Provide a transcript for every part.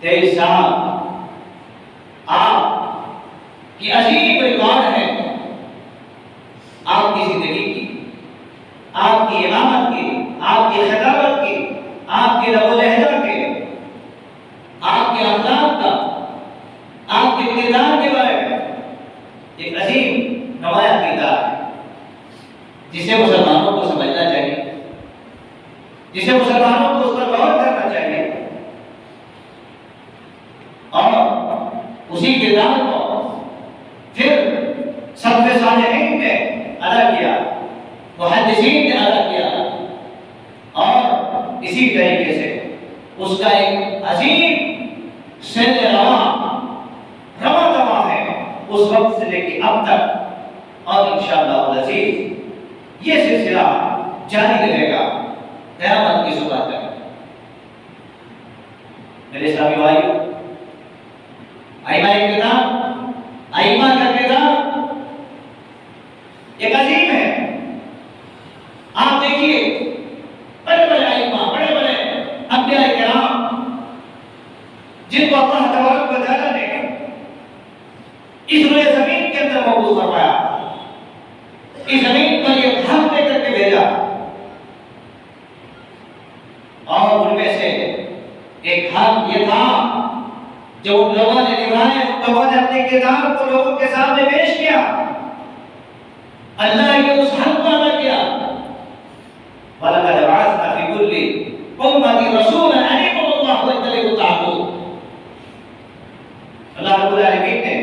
23 साल आप की अजीब रिकॉर्ड है आपकी जिंदगी की, आपकी इमामत की, आपकी खिलाफत की, आपके रब लहजा के, आपके अखलाक का, आपके किरदार के बारे में एक अजीब नवाया किरदार है जिसे मुसलमानों को समझना चाहिए, जिसे मुसलमानों को उस पर गौर करना चाहिए और उसी किरदार को फिर सबसे सालिहीन ने अदा किया, मुहद्दिसीन ने अदा किया और इसी तरीके से उसका एक अजीब सिलसिला रवा दवा है उस वक्त से लेकर अब तक और इंशाअल्लाह अज़ीज ये सिलसिला जारी रहेगा क़यामत की सुबह तक। मेरे इस्लामी भाइयों, आइमा का किरदार एक अजीम है। आप देखिए बड़े बड़े आइमा, बड़े बड़े अंबिया किराम जिनको अल्लाह तबारक व तआला ने इस रोए जमीन के अंदर मौजूद फरमाया, इस जमीन पर ये घर लेकर के भेजा और उनमें से एक घर ये था जो उन लोगों ने निभाया, उन लोगों ने अपने किरदार को लोगों के सामने पेश किया। अल्लाह ने उस हक को अदा किया, वलक़द बअसना फ़ी कुल्लि उम्मतिन रसूलन अन इअ्बुदुल्लाह वज्तनिबुत ताग़ूत। अल्लाह रब्बुल आलमीन ने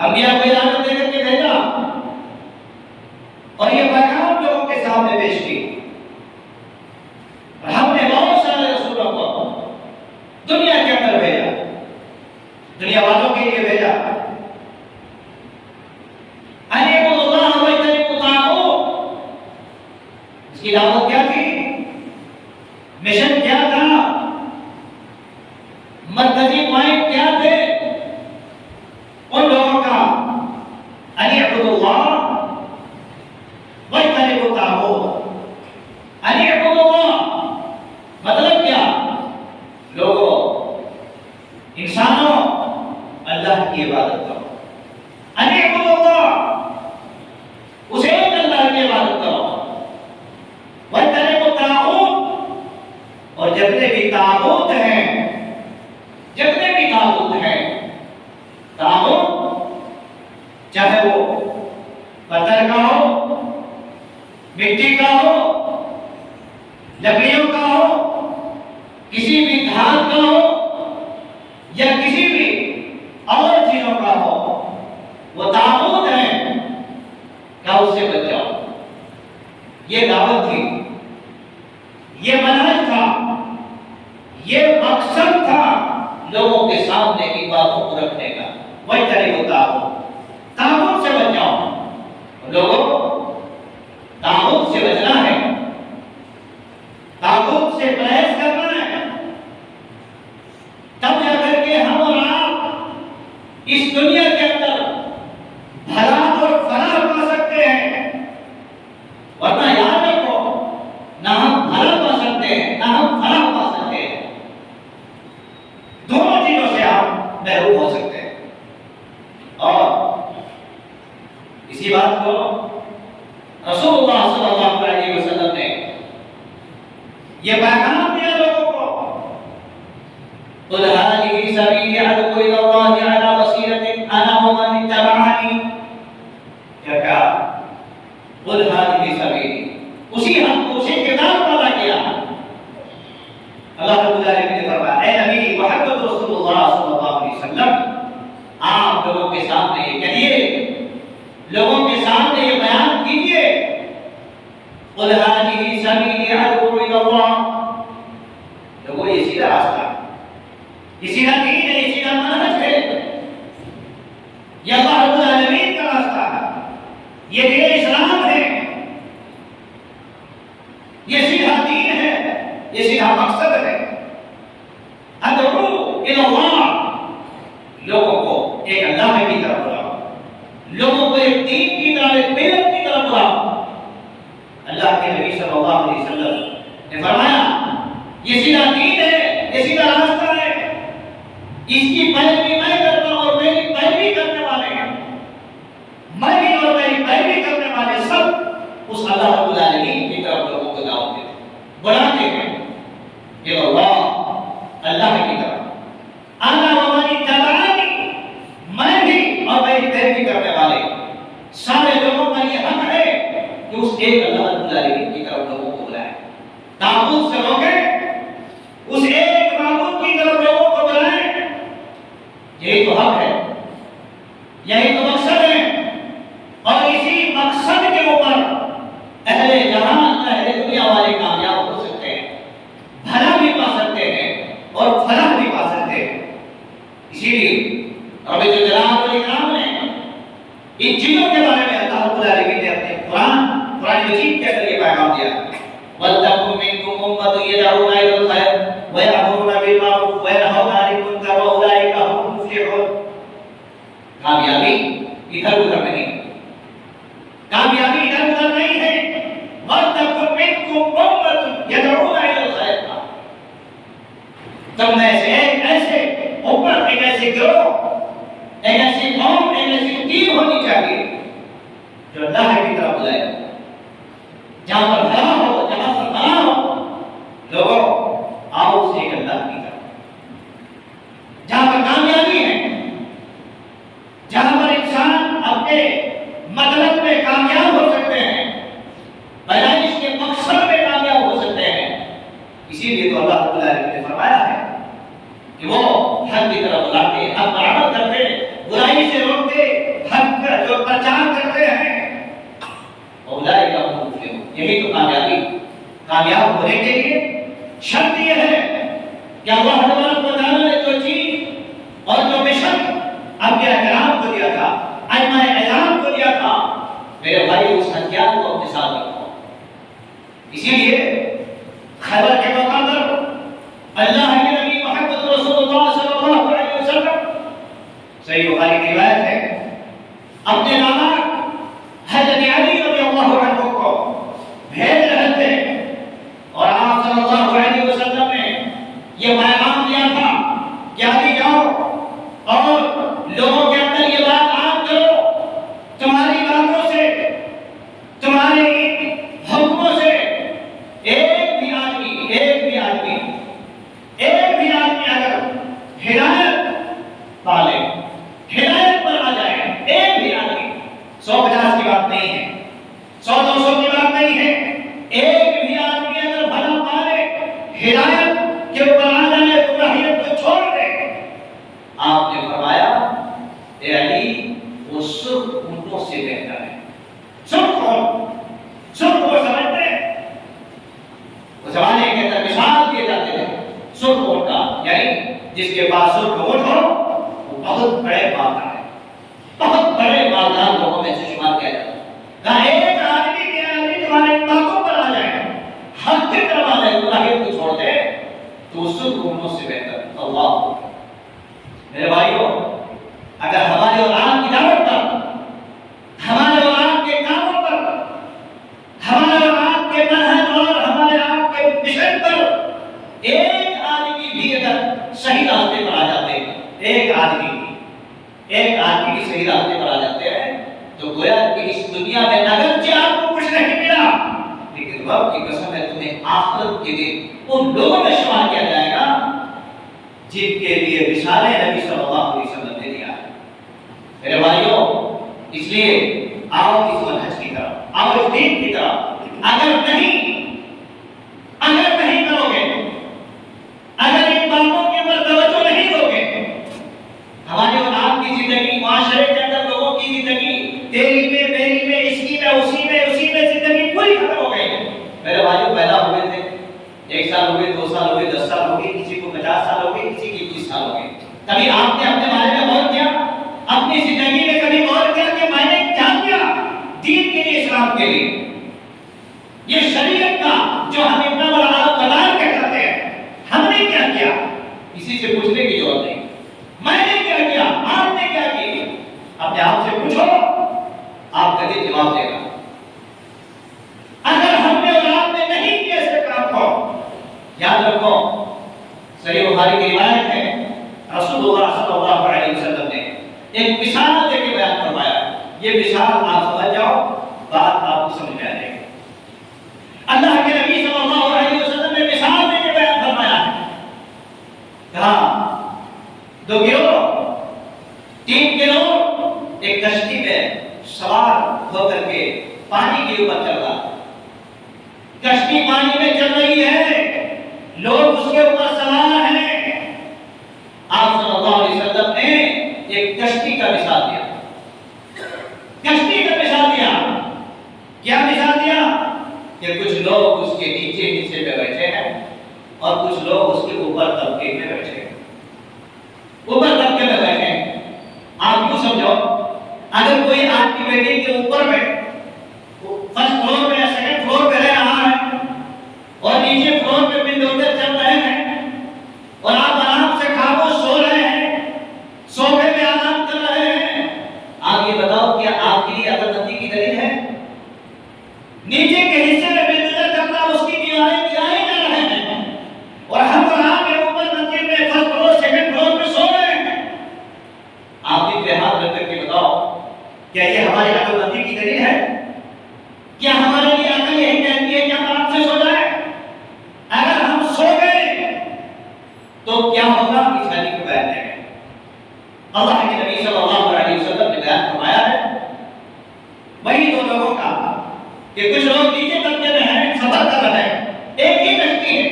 अंबिया को इजाजत देकर के भेजा और ये पैगाम लोगों के सामने पेश की। और हमने बहुत सारे रसूलों को दुनिया के अंदर भेजा, दुनिया वालों के लिए भेजा। अनिअ्बुदुल्लाह वज्तनिबुत ताग़ूत, इसकी दावत क्या थी, मिशन क्या था, मरकजी पॉइंट क्या थे उन लोगों का। अनिअ्बुदुल्लाह वज्तनिबुत ताग़ूत, अनिअ्बुदुल्लाह मतलब क्या, लोगों इंसानों अल्लाह की इबादत करो, अनिअ्बुदुल्लाह उसे अल्लाह की इबादत करो, वज्तनिबुत ताग़ूत और जितने भी ताग़ूत हैं, जितने भी ताग़ूत हैं, ताग़ूत चाहे वो पत्थर का हो, मिट्टी का हो, लकड़ियों का हो, किसी भी धात का हो या किसी भी और चीजों का हो, वो ताग़ूत है, क्या उससे बच जाओ। ये दावत थी, ये मनहज था, ये मकसद था लोगों के सामने इन बातों को रखने का। वही तरीका ताग़ूत, ताग़ूत से बच जाओ लोगों, ताग़ूत से बचना है, ताग़ूत से परहेज करना है, तब जाकर के हम और आप इस दुनिया के अंदर भला और फलाह पा सकते हैं। वरना याद रखो, ना हम भला पा सकते हैं, ना हम फलाह पा सकते हैं, दोनों चीजों से आप महरूम हो सकते हैं। और इसी बात को रसूलुल्लाह सल्लल्लाहु अलैहि वसल्लम ने ये पैगाम दिया लोगों को, कुल हाज़िही सबीली अद'ू इलल्लाहि अला बसीरतिन अना व मन इत्तबअनी। क्या कहा, कुल हाज़िही सबीली, उसी हम उसी किताब को अदा किया। अल्लाह रब्बुल आलमीन ने फरमाया, ऐ नबी मुहम्मद रसूलुल्लाह सल्लल्लाहु अलैहि वसल्लम, आप लोगों के सामने ये कहिए, लोगों के सामने ये बयान कीजिए, कुल हाज़िही सबीली अद'ू इलल्लाह, लोगों ये सीधा रास्ता, ये सीधा दीन है, ये सीधा मनहज है, ये अल्लाह रब्बुल आलमीन का रास्ता है, ये दीन इस्लाम है, ये सीधा दीन है, ये सीधा मकसद है। अद'ू इलल्लाह, लोगों को एक अल्लाह की तरफ बुलाओ, लोगों को एक दीन की तरफ, एक मिल्लत की तरफ बुलाओ। अल्लाह के नबी सल्लल्लाहु अलैहि वसल्लम ने फरमाया, ये सीधा दीन है, ये सीधा रास्ता है, जिसकी पैरवी मैं करता हूं और मेरी पैरवी करने वाले हैं, मैं भी और मेरी पैरवी करने वाले सब उस अल्लाह रब्बुल आलमीन की तरफ लोगों को दावत देते हैं, बुलाते हैं कि अल्लाह की तरफ। आना वमानी तबानी, मैं भी और मेरी पैरवी करने वाले सारे लोगों का ये हक है कि उस एक अल्लाह रब्बुल आलमीन की तरफ लोगों को बुलाएं, तागूत से रोकें, उस एक माबूद की तरफ लोगों को बुलाएं। यही तो हक है, यही तो मकसद है। और इसी मकसद के ऊपर अहले जहान, अहले दुनिया वाले कामयाब हो सकते हैं, भला भी पा सकते हैं और फलाह भी पा सकते हैं। इसीलिए रब्बुल जलाल वल इकराम ने इन चीजों के बारे में अल्लाह रब्बुल आलमीन ने अपने कुरान मजीद के जरिए पैगाम दिया। वल्तकुम मिनकुम उम्मतुन यदऊना इलल खैर व यअमुरूना बिल मारूफ व यनहौना अनिल मुनकर व उलाइका हुमुल मुफ्लिहून। कामयाबी इधर उधर नहीं, कामयाबी इधर उधर नहीं है। वल्तकुम मिनकुम उम्मतुन यदऊना इलल खैर, तुम में से एक ऐसे उम्मत, एक ऐसे गिरोह, एक ऐसी कौम, एक ऐसी टीम होनी चाहिए जो अल्लाह की तरफ बुलाए, जहां पर भला हो, जहां पर भला हो। लोगों आओ उस एक अल्लाह की तरफ, जहां पर कामयाबी है, जहां पर इंसान अपने मतलब में कामयाब हो सकते हैं, पैदाइश के मकसद में कामयाब हो सकते हैं। इसीलिए तो अल्लाह रब्बुल आलमीन ने फरमाया है कि वो हक की तरफ बुलाते, हक पर अमल करते, बुराई से रोकते, हक का जो प्रचार करते हैं, उलाइका हुमुल मुफ्लिहून। यही तो कामयाबी। कामयाब होने के लिए शर्त यह है कि अल्लाह तबारक व तआला ने जो चीज और जो मिशन अंबिया किराम को दिया था, अइम्मा-ए एज़ाम को दिया था, मेरे भाई उस हथियार को अपने साथ रखो। इसीलिए खैबर के मौका पर अल्लाह के नबी मुहम्मद रसूलुल्लाह सल्लल्लाहु अलैहि वसल्लम, सही बुखारी की रिवायत है, अपने दामाद हज़रत अली रज़ियल्लाहु अन्हु को भेज रहे थे और आप सल्लल्लाहु अलैहि वसल्लम ने ये पैगाम दिया था कि अली जाओ और लोगों के अंदर ये बात आम करो, तुम्हारी बातों से, तुम्हारे हुक्मों से एक भी आदमी अगर हिदायत पाले, हिदायत पर आ जाए, एक भी आदमी, 150 की बात नहीं है, 100-200 की बात नहीं है, एक भी आदमी अगर भला पाले, हिदायत के ऊपर आ जाए, गुमराहियत को छोड़ दे, आपने फरमाया ए अली, वो सुर्ख ऊंटों से बेहतर है। सुर्ख को समझते हैं, वो जमाने के अंदर मिसाल दिए जाते थे सुर्ख ऊंट का, यानी जिसके पास सुर्ख ऊंट हो वो बहुत बड़े मालदार है, बहुत बड़े मालदार लोगों में से शुमार किया जाता है। कहा एक आदमी के आदमी तुम्हारे बातों पर आ जाए, हक की तरफ आ जाए, गुनाह को छोड़ दे, तो सुर्ख ऊंटों से बेहतर। अल्लाह, मेरे भाइयों, अगर हमारे औलाद की दावत पर, हमारे औलाद के कामों पर, हमारे औलाद के मनहज और हमारे आप के मिशन पर एक आदमी भी अगर सही रास्ते पर आ जाते हैं, एक आदमी भी सही रास्ते पर आ जाते हैं, तो गोया कि इस दुनिया में अगरचे आपको कुछ नहीं मिला, लेकिन रब की कसम है तुम्हें आखिरत के दिन उन लोगों में शुमार किया जाएगा जिनके लिए विशाले नबी सल्लल्लाहु अलैहि वसल्लम ने दिया है। मेरे भाइयों, इसलिए आओ इस मनहज की तरफ, आओ इस दीन की तरफ। अगर नहीं करोगे, अगर इन बातों के ऊपर तवज्जो नहीं दोगे, हमारी औलाद की जिंदगी, माशरे के अंदर लोगों की जिंदगी, तेरी में, मेरी में, इसकी में, उसी में जिंदगी पूरी खत्म हो गई। मेरे भाइयों, पैदा हुए थे, 1 साल हो गए, 2 साल हो गए, 10 साल हो गए, किसी को 50 साल हो गए, किसी की 20 साल हो गए। कभी आपने अपने बारे में गौर किया, अपनी जिंदगी में कभी गौर किया कि मैंने क्या किया दीन के लिए, इस्लाम के लिए? ये शरीयत का जो हम इतना बड़ा कदार कहते हैं, हमने क्या किया? किसी से पूछने की जरूरत नहीं, मैंने क्या किया, आपने क्या किया? अपने आप से पूछो, आप कभी जवाब देगा। अगर हमने और आपने नहीं किया ऐसे काम को, याद रखो, सही बुखारी की रिवायत है, रसूलुल्लाह एक मिसाल देके बयान फरमाया। ये मिसाल आप समझ जाओ, बात आपको समझ में आ जाएगी। अल्लाह के नबी सल्लल्लाहु अलैहि वसल्लम ने मिसाल देके बयान फरमाया है। कहा दो गिरोह, तीन गिरोह एक कश्ती में सवार होकर के पानी के ऊपर चल रहा। कश्ती पानी में चल रही है, लोग उसके ऊपर सवार हैं। आप सल्लल्लाहु अलैहि वसल्लम ने एक कश्ती का मिसाल दिया। कश्ती का मिसाल दिया, क्या मिसाल दिया? कि कुछ लोग उसके नीचे हिस्से में बैठे हैं और कुछ लोग उसके ऊपर तबके में बैठे हैं। ऊपर तबके में बैठे हैं। आप यूं समझो, अगर कोई आपकी बिल्डिंग के ऊपर में फर्स्ट फ्लोर में या सेकंड फ्लोर पे रह रहा है और नीचे फ्लोर पे बिल्डर चल रहे हैं और आप आराम से खामोश सो रहे हैं, सोफे में आराम कर रहे हैं, आप ये बताओ क्या आपके लिए अकलमंदी की दलील है? नीचे के हिस्से में बिल्डर चल रहा, उसकी दीवारें गिराई जा रहे हैं और हम आराम के ऊपर मंजिल में फर्स्ट फ्लोर सेकंड फ्लोर पे सो रहे हैं। आप भी हाथ रख करके बताओ क्या ये हमारी अकलमंदी की दलील है? क्या हमारे लिए अकल यही कहती है कि हम आराम से सो जाए? अगर हम सो गए तो क्या होगा? इस हदीस में बयान है। अल्लाह के नबी सल्लल्लाहु अलैहि वसल्लम ने बयान फरमाया है वही दो लोगों का कि कुछ लोग नीचे तबके में हैं, सफर कर रहे हैं, एक ही कश्ती है,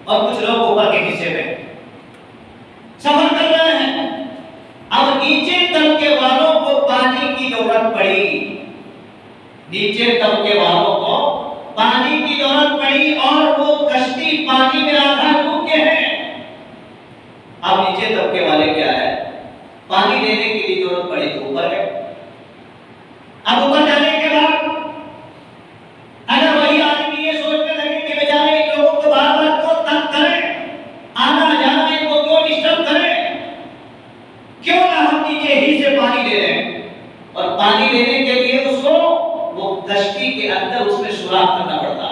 और कुछ लोग ऊपर के हिस्से में सफर कर रहे हैं। अब नीचे तबके वालों को पानी की जरूरत पड़ी, नीचे तबके वालों को पानी की जरूरत पड़ी और वो कश्ती पानी में आधा डूब के है। अब नीचे तबके वाले क्या है, पानी लेने के लिए जरूरत पड़ी तो ऊपर है। अब ऊपर जाने के बाद अगर वही आदमी ये सोचने लगे कि बेचारे इन लोगों को बार-बार क्यों तंग करें, आना जाना इनको क्यों डिस्टर्ब करें, क्यों ना हम नीचे ही से पानी ले लें। और पानी लेने के लिए उसको वो कश्ती के अंदर उसमें सुराख करना पड़ता,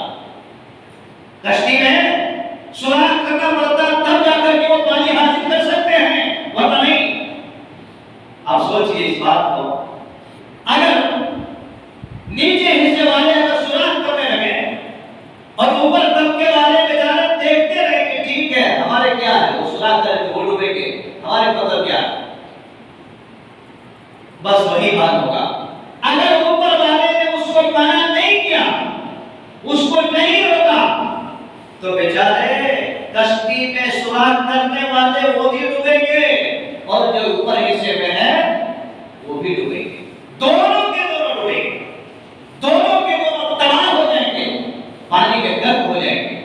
कश्ती में सुराख करना पड़ता, तब जाकर के वो पानी हासिल कर सकते हैं, वरना नहीं। आप सोचिए इस बात को, अगर नीचे हिस्से वाले अगर सुराख करने लगे और ऊपर तबके वाले बेचारे देखते रहे कि ठीक है हमारे क्या है, वो सुराख करके वो डूबेंगे, हमारे मतलब क्या है, बस वही बात होगा। अगर ऊपर वाले ने उसको मना नहीं किया, उसको नहीं रोका, तो बेचारे कश्ती में सुराख करने वाले वो भी डूबेंगे और जो ऊपर हिस्से में है वो भी डूबेंगे। दोनों के दोनों डूबेंगे, दोनों के दोनों तबाह हो जाएंगे, पानी के गर्क हो जाएंगे।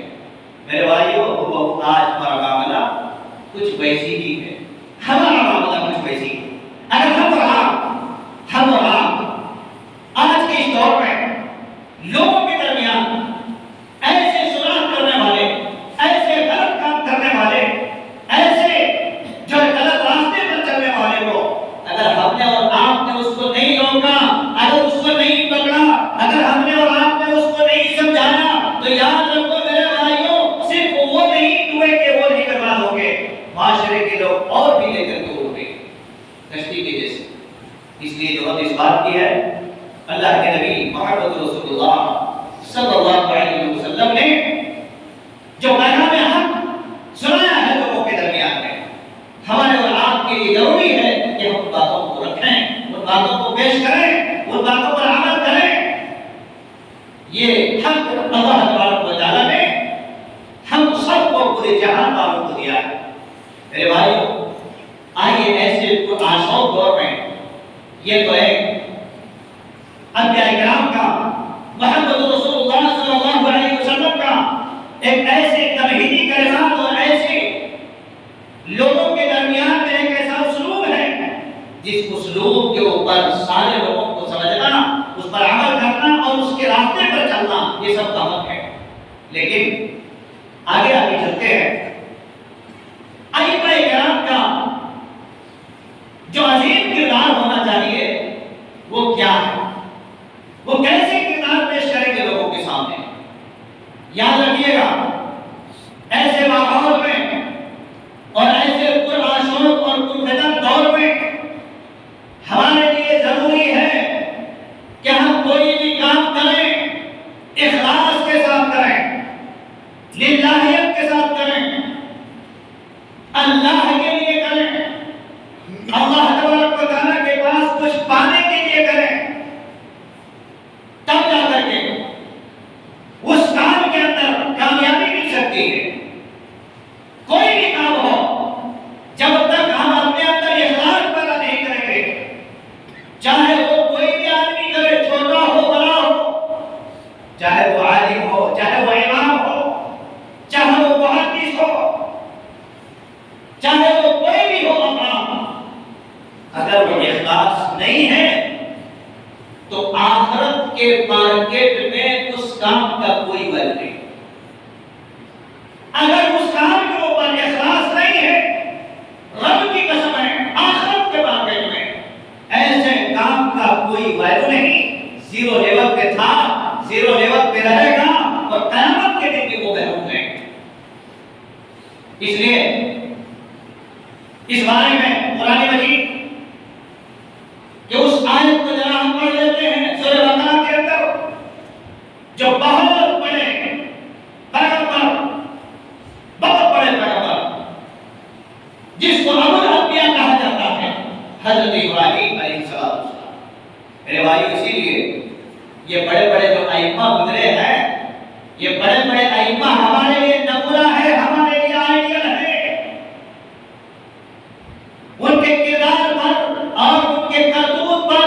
मेरे भाइयों, वो आज हमारा मामला कुछ वैसी ही है, हमारा मामला कुछ वैसी है। अगर हम आज के इस दौर में लोगों के दरमियान ऐसे सुराख करने वाले, ऐसे गलत काम करने वाले, ऐसे जो गलत रास्ते पर चलने वाले को अगर हमने और आपने उसको नहीं रोका, अगर उसको नहीं पकड़ा, अगर हमने और आपने उसको नहीं समझाया, तो याद रखो मेरे भाइयों, सिर्फ वो नहीं डूबेंगे, वो नहीं बर्बाद होंगे, माशरे के लोग और भी लेकर के उड़ेंगे कश्ती के जैसे। इसलिए जो हम इस बात की है, अल्लाह के नबी मोहम्मद रसूलुल्लाह सल्लल्लाहु अलैहि वसल्लम ने जो पैगाम हक सुनाया है लोगों के दरमियान में, हमारे और आपके लिए जरूरी है कि हम बातों को रखें, उन बातों को पेश करें, उन बातों पर अमल करें। ये हक अल्लाह तबारक व तआला ने हम सबको पूरे जहान वालों को दिया है। मेरे भाइयों, आइए ऐसे आशाओं दौर में ये तो है अंबिया किराम का, मोहम्मद रसूलुल्लाह सल्लल्लाहु अलैहि वसल्लम का एक ऐसे तमहीदी कलिमात और ऐसे लोगों के दरमियान में एक ऐसा उसलूब है जिस उसलूब के ऊपर सारे लोगों को समझना, उस पर अमल करना और उसके रास्ते पर चलना, ये सब का हक है। लेकिन आगे आगे चलते हैं, अइम्मा किराम का जो अजीम किरदार होना चाहिए वो क्या है, वो कैसे किरदार पेश करेंगे लोगों के सामने। याद रखिएगा, ऐसे माहौल में और ऐसे पुरआशूब और पुरफितन दौर में इसलिए इस बारे में कुरान मजीद कि उस आयत को जरा हम पढ़ लेते हैं सूरह बकरा के अंदर, जो बहुत बड़े पैगंबर, बहुत बड़े पैगंबर जिसको अबुल अंबिया कहा जाता है, हजरत इब्राहीम अलैहिस्सलाम। मेरे भाई, इसीलिए ये बड़े बड़े जो आइम्मा गुजरे हैं, ये बड़े बड़े आइम्मा हमारे लिए नमूना है, हमारे लिए आइडियल है। उनके किरदार पर और उनके करतूत पर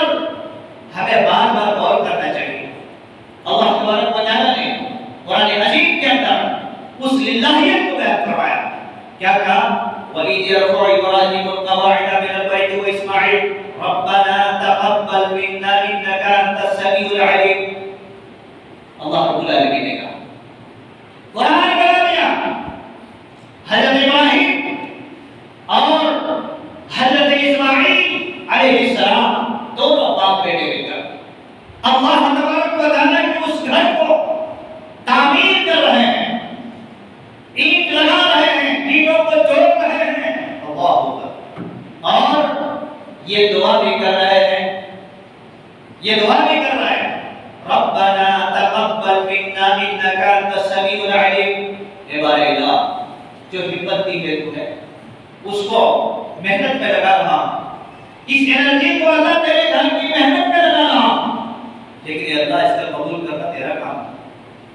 हमें बार बार गौर करना चाहिए। अल्लाह तबारक व तआला ने कुरान अजीम के अंदर उस लिल्लाहियत को बयान करवाया। क्या कहा? वइज़ यरफ़उ इब्राहीमुल क़वाइद मिनल बैति व इस्माईल रब्बना तक़ब्बल मिन्ना इन्नका अंतस समीउल अलीम। अल्लाह रब्बुल आलमीन ने कहा, कुरान बता दिया हजरत इब्राहीम और हजरत इस्माईल अलैहिस्सलाम दोनों बाप बेटे मिलकर अल्लाह तबारक व तआला के उस घर को तामीर कर रहे हैं, ईंट लगा रहे हैं, ईंटों को जोड़ रहे हैं। अल्लाह अकबर। और ये दुआ भी कर रहे हैं, ये दुआ भी कर रहे हैं, रब्बना तक़ब्बल मिन्ना इन्नका अंतस समीउल अलीम। ए बारे इलाह, जो हिम्मत दी है तू है, उसको मेहनत में लगा रहा, इस एनर्जी को अल्लाह तेरे घर की मेहनत में लगा रहा, लेकिन अल्लाह इसका कबूल करना तेरा काम,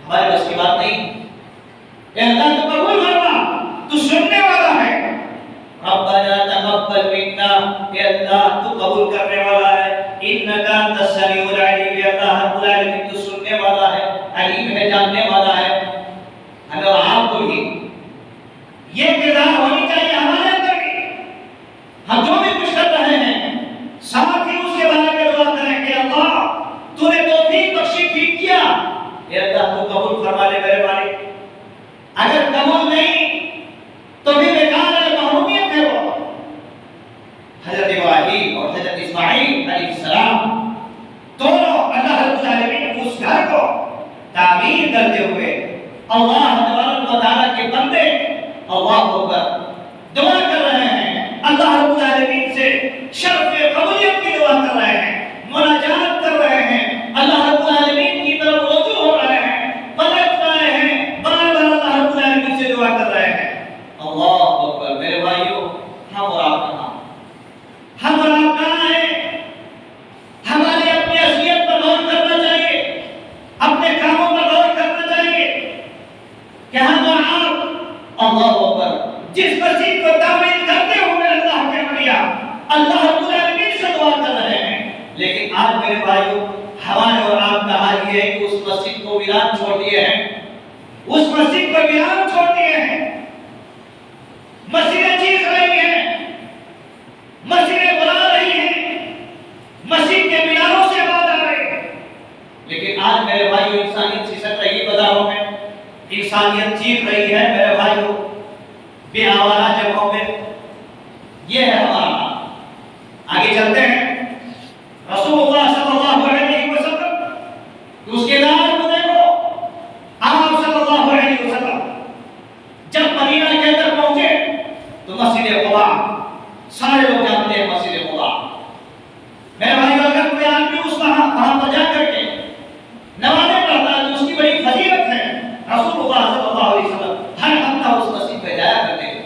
हमारे बस की बात नहीं। अल्लाह तो कबूल करना, तू सुनने वाला है। रब्बना तक़ब्बल मिन्ना, ये अल्लाह तू कबूल करने वाला है, इन्नका अंतस समीउल अलीम, ये अल्लाह रब्बुल आलमीन तू सुनने वाला है, अलीम है, जानने वाला है। हमें और आपको भी ये किरदार होनी चाहिए हमारे अंदर भी। हम जो भी कुछ कर रहे हैं, साथ ही उसके बारे में दुआ करें कि अल्लाह तूने तौफीक बख्शी, ठीक किया, ये अल्लाह तू कबूल फरमा ले मेरे मालिक। अगर कबूल नहीं तो भी बेकार है, महरूमियत है वो। हजरत इब्राहीम और हजरत इस्माईल अलैहिस्सलाम दोनों अल्लाह रब्बुल आलमीन उस घर को तामीर करते हुए अल्लाह तबारक व तआला के बंदे अल्लाह अकबर दुआ कर रहे हैं, अल्लाह रब्बुल आलमीन से शर्फ़ कबूलियत की दुआ कर रहे हैं, मुनाजात कर रहे हैं, अल्लाह रब्बुल आलमीन की तरफ रुजू हो रहे हैं, पलट रहे हैं, बार-बार अल्लाह रब्बुल आलमीन से दुआ कर रहे हैं। अल्लाह अकबर। मेरे भाइयों, हम और आप कहां? हम और आप कहां हैं? हमारे अपनी असलियत पर गौर करना चाहिए, अपने कामों पर गौर करना चाहिए कि हम और आप अल्लाह अकबर जिस मस्जिद को तामीर करते हुए अल्लाह के औलिया अल्लाह रब्बुल आलमीन से दुआ कर रहे हैं, लेकिन आज मेरे भाइयों, हमारे और आपका हाल ये है कि उस मस्जिद को वीरान छोड़ दिए हैं, उस मस्जिद को वीरान छोड़ दिए हैं। मस्जिदें चीख रही हैं, मस्जिदें बुला रही हैं, मस्जिद के मीनारों से आवाज आ रही है, लेकिन आज मेरे भाइयों इंसानियत सिसक रही है बाजारों में, इंसानियत चीख रही है मेरे भाइयों बेआवारा जगहों में। ये है हमारा। आगे चलते हैं, रसूलुल्लाह सल्लल्लाहु अलैहि वसल्लम, उसके नाम को देखो, आप सल्लल्लाहु अलैहि वसल्लम जब मदीना के अंदर पहुंचे तो मस्जिद क़ुबा, सारे लोग जानते हैं मस्जिद क़ुबा। मेरे भाइयों, अगर कोई आदमी उस वहां पर जाकर के नमाज़ें पढ़ता है तो उसकी बड़ी फजीलत है। रसूलुल्लाह सल्लल्लाहु अलैहि वसल्लम हर हफ्ता उस मस्जिद में जाया करते थे।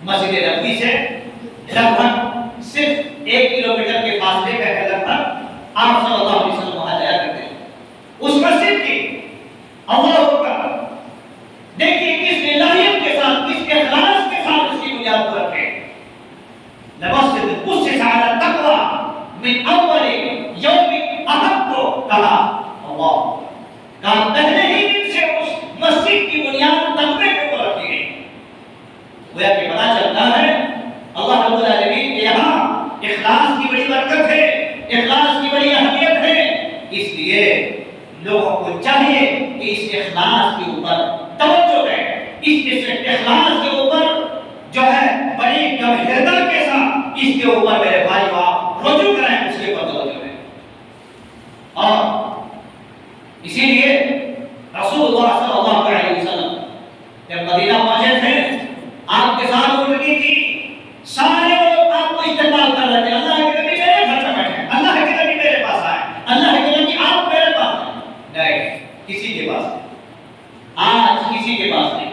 मस्जिद नबवी से लगभग सिर्फ 1 किलोमीटर के फासले पे है, लगभग आप सल्लल्लाहु अलैहि वसल्लम वहां जाया करते थे। उस मस्जिद की अल्लाह अकबर, देखिए किस इलाहियत के साथ, किस इखलास के साथ उसकी बुनियाद पर रखे। लमस्जिद उस्सिस अला तक़वा मिन अव्वल यौम अहद को कहा, अल्लाह का पहले ही दिन से उस मस्जिद की बुनियाद तक़वे के ऊपर रखी गई। गोया कि पता चलता है अल्लाह रब्बुल आलमीन के यहाँ इखलास की बड़ी बरकत है, इखलास की बड़ी अहमियत है। इसलिए लोगों को चाहिए कि इस इखलास के ऊपर तवज्जो दें, इस इखलास के ऊपर जो है बड़ी गंभीरता के साथ इसके ऊपर मेरे भाइयों आप रुजू करें, उसके ऊपर तवज्जो दें। और इसीलिए रसूलुल्लाह सल्लल्लाहु अलैहि वसल्लम जब मदीना पहुंचे थे, के पास नहीं।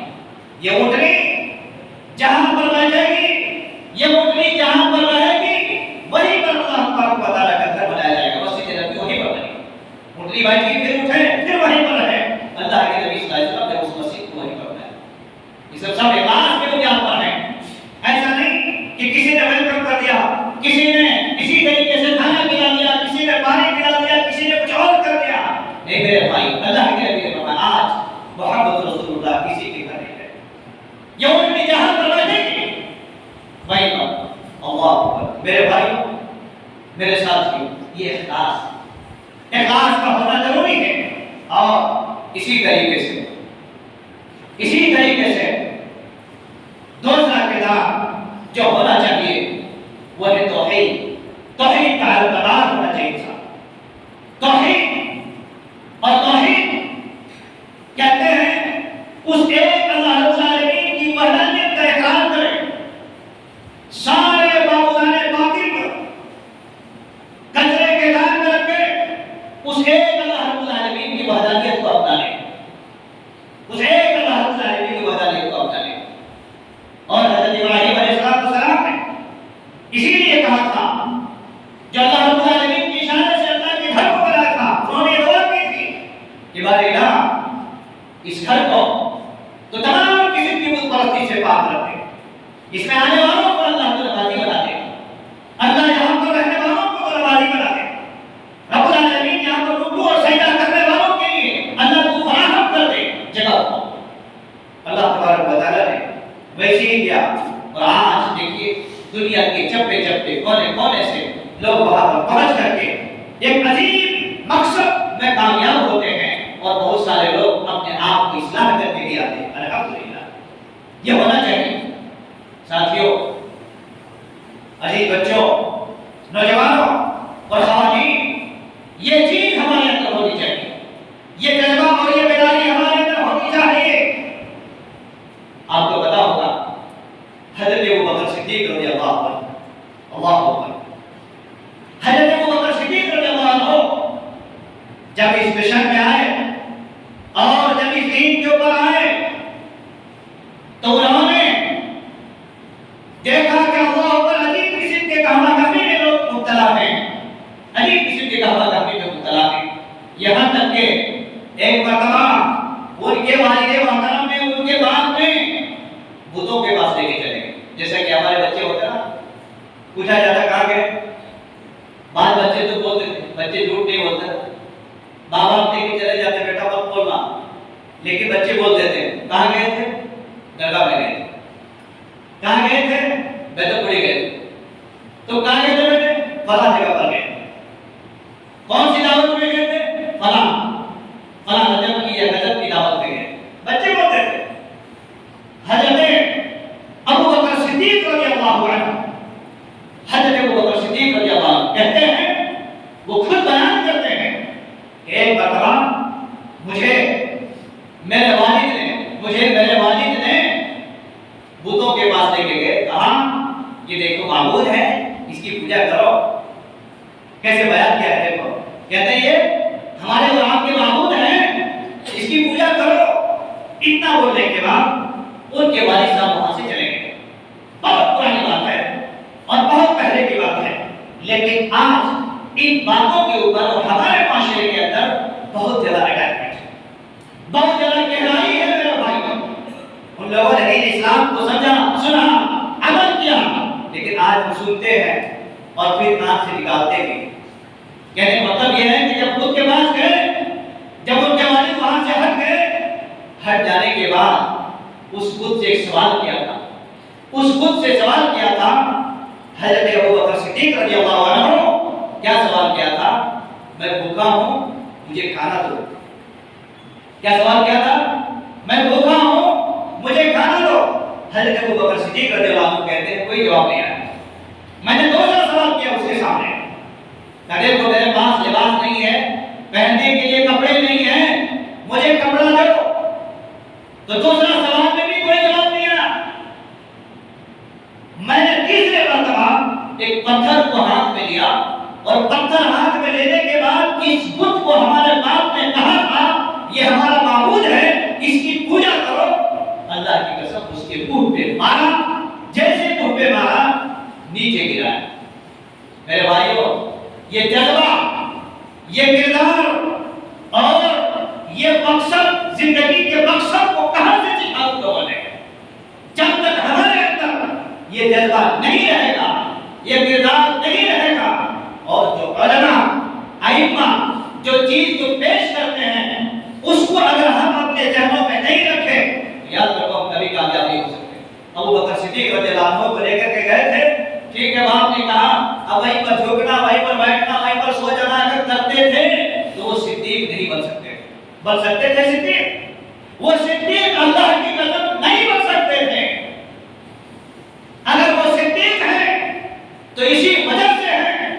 ये ऊँटनी जहां पर बैठेगी, ये ऊँटनी जहां पर रहेगी, वहीं पर अल्लाह तबारक व तआला का घर बनाया जाएगा। मस्जिद नबी वहीं पर बनेगी। ऊँटनी बैठी फिर उठे फिर वहीं पर रहे। अल्लाह के नबी सल्लल्लाहु अलैहि वसल्लम ने उस मस्जिद को वहीं पर बनाया। ये सब इखलास के बुनियाद पर है। ऐसा नहीं कि किसी ने वेलकम कर दिया, किसी ने इसी तरीके से खाना खिला दिया, किसी ने पानी पिला दिया, किसी ने कुछ और कर दिया। नहीं मेरे भाई, अल्लाह के नबी ने फरमाया आज मोहम्मद रसूलुल्लाह किसी के घर नहीं है। ये ऊँटनी जहां पर बैठेगी वहीं पर। अल्लाह अकबर। मेरे भाइयों, मेरे साथियों, ये इखलास का होना जरूरी है। और इसी तरीके से दूसरा किरदार जो होना चाहिए वो है तौहीद। तौहीद का अलबदार होना चाहिए इंसान। तौहीद और तौहीद कहते हैं उस एक अल्लाह रब्बुल आलमीन की वहदानियत का इकरार करें, सारे बाबुदाने बातिल को कचरे के दान में रखें, उस एक अल्लाह रब्बुल आलमीन की वहदानियत को अपनाएं, उस एक अल्लाह रब्बुल आलमीन की वहदानियत को अपनाएं। और हज़रत इब्राहीम अलैहिस्सलाम ने इसीलिए कहा था, जो अल्लाह रब्बुल आलमीन की इशारे से अल्लाह के घर को बनाया था, उन्होंने दुआ की थी कि बारे इलाह इस घर को तो तमाम किस्म की बुत-परस्ती से पाक रख दे, इसमें आने वालों को अल्लाह को नमाज़ी बना दे, अल्लाह यहाँ पर रहने वालों को नमाज़ी बना दे, रब्बुल आलमीन यहाँ पर रुकू और सजदा करने वालों के लिए अल्लाह को फराहम कर दे जगह को। अल्लाह तबारक व तआला ने वैसे ही किया। और आज देखिए दुनिया के चप्पे-चप्पे, कोने-कोने से लोग वहां पर पहुंच करके एक अजीब मकसद में कामयाब होते हैं और बहुत सारे लोग अपने आप को इस्लाह करने के लिए आते हैं। अल्हम्दुलिल्लाह, ये होना चाहिए। साथियों, अजीज बच्चों, नौजवानों और ख़वातीन, ये चीज हमारे अंदर होनी चाहिए, ये जज्बा और ये बेदारी हमारे अंदर होनी चाहिए। आपको पता होगा हज़रत अबू बकर सिद्दीक़ रज़ियल्लाहु अन्हु, अल्लाहु अकबर, हज़रत अबू बकर सिद्दीक़ रज़ियल्लाहु अन्हु जब इस मिशन में आए और जब इस दीन के ऊपर आए तो उन्होंने देखा कि अल्लाह अकबर अजीब किस्म के गहमा-गहमी में लोग मुब्तला हैं, अजीब किस्म के गहमा-गहमी में मुब्तला हैं। यहाँ तक कि एक मरतबा उनके वालिद मोहतरम ने उनके बाप ने बुतों के पास लेके चले गए। जैसा कि हमारे बच्चे होते हैं ना, पूछा जाता कहाँ गए, बाल बच्चे तो बोलते थे, बच्चे झूठ नहीं बोलते, माँ बाप लेके चले जाते बेटा मत बोलना, लेकिन बच्चे बोल देते कहाँ गए थे, दरगाह में गए थे। कहाँ गए थे, बेतपुरी गए थे। तो कहाँ गए थे बेटे, फला जगह पर गए। कौन सी दावत में गए थे, फला गजब की या गजब की दावत में गए। बच्चे बोलते थे। हज़रत अबू बकर सिद्दीक़ रज़ियल्लाहु अन्हु, हज़रत अबू बकर सिद्दीक़ रज़ियल्लाहु अन्हु कहते हैं, वो खुद बयान करते हैं, एक मरतबा मुझे मेरे वालिद ने बुतों के पास लेके गए, कहा ये देखो माबूद है, इसकी पूजा करो। कैसे बयान किया है देखो, कहते हैं ये हमारे और आपके माबूद हैं, इसकी पूजा करो। इतना बोलने के बाद उनके वालिद साहब वहां से चले गए। बहुत पुरानी बात है और बहुत पहले की बात है, लेकिन आज इन बातों के ऊपर हमारे माशरे के अंदर बहुत ज्यादा अटैचमेंट है, बहुत ज्यादा गहराई है मेरे भाई। उन लोगों ने दीन इस्लाम को समझा, सुना, अमल किया, लेकिन आज हम सुनते हैं और फिर नाक से निकालते हैं। कहने का मतलब यह है कि जब खुद के पास गए, जब उनके वालिद वहां से हट गए, हट जाने के बाद उस बुत से एक सवाल किया था, हज़रत अबू बकर सिद्दीक़ रज़ियल्लाहु अन्हु। क्या सवाल किया था, मैं भूखा हूं, मुझे खाना दो। क्या सवाल किया था, मैं भूखा हूं, मुझे खाना दो। हज़रत अबू बकर सिद्दीक़ रज़ियल्लाहु अन्हु कहते हैं कोई जवाब नहीं आया। मैंने दूसरा सवाल किया उसके सामने, देखो मेरे पास लिबास नहीं है, पहनने के लिए कपड़े नहीं हैं, मुझे कपड़ा दो। तो दूसरा सवाल में भी कोई जवाब नहीं आया। मैंने तीसरे मरतबा एक पत्थर को हाथ में लिया और पत्थर हाथ में लेने के बाद इस बुत को हमारे बाप ने कहा था ये हमारा माबूद है, इसकी पूजा करो। ये जज्बा, ये किरदार और ये मकसद, जिंदगी के मकसद को कहां से सिखा लोगों ने? जब तक हमारे अंदर ये जज्बा नहीं रहेगा, ये किरदार नहीं रहेगा, और जो उलमा आइम्मा जो चीज को पेश करते हैं उसको अगर हम अपने जहनों में नहीं रखें, याद रखो हम कभी कामयाब नहीं हो सकते। अबू बकर सिद्दीक रज़ियल्लाहु अन्हु को लेकर के गए थे, ठीक है, बाप ने कहा अब वहीं पर झुकना, वहीं पर बैठना, वहीं पर सो जाना अगर करते थे तो वो सिद्दीक नहीं बन सकते। बन सकते थे सिद्दीक? वो सिद्दीक अल्लाह की कसम नहीं बन सकते थे। अगर वो सिद्दीक है तो इसी वजह से है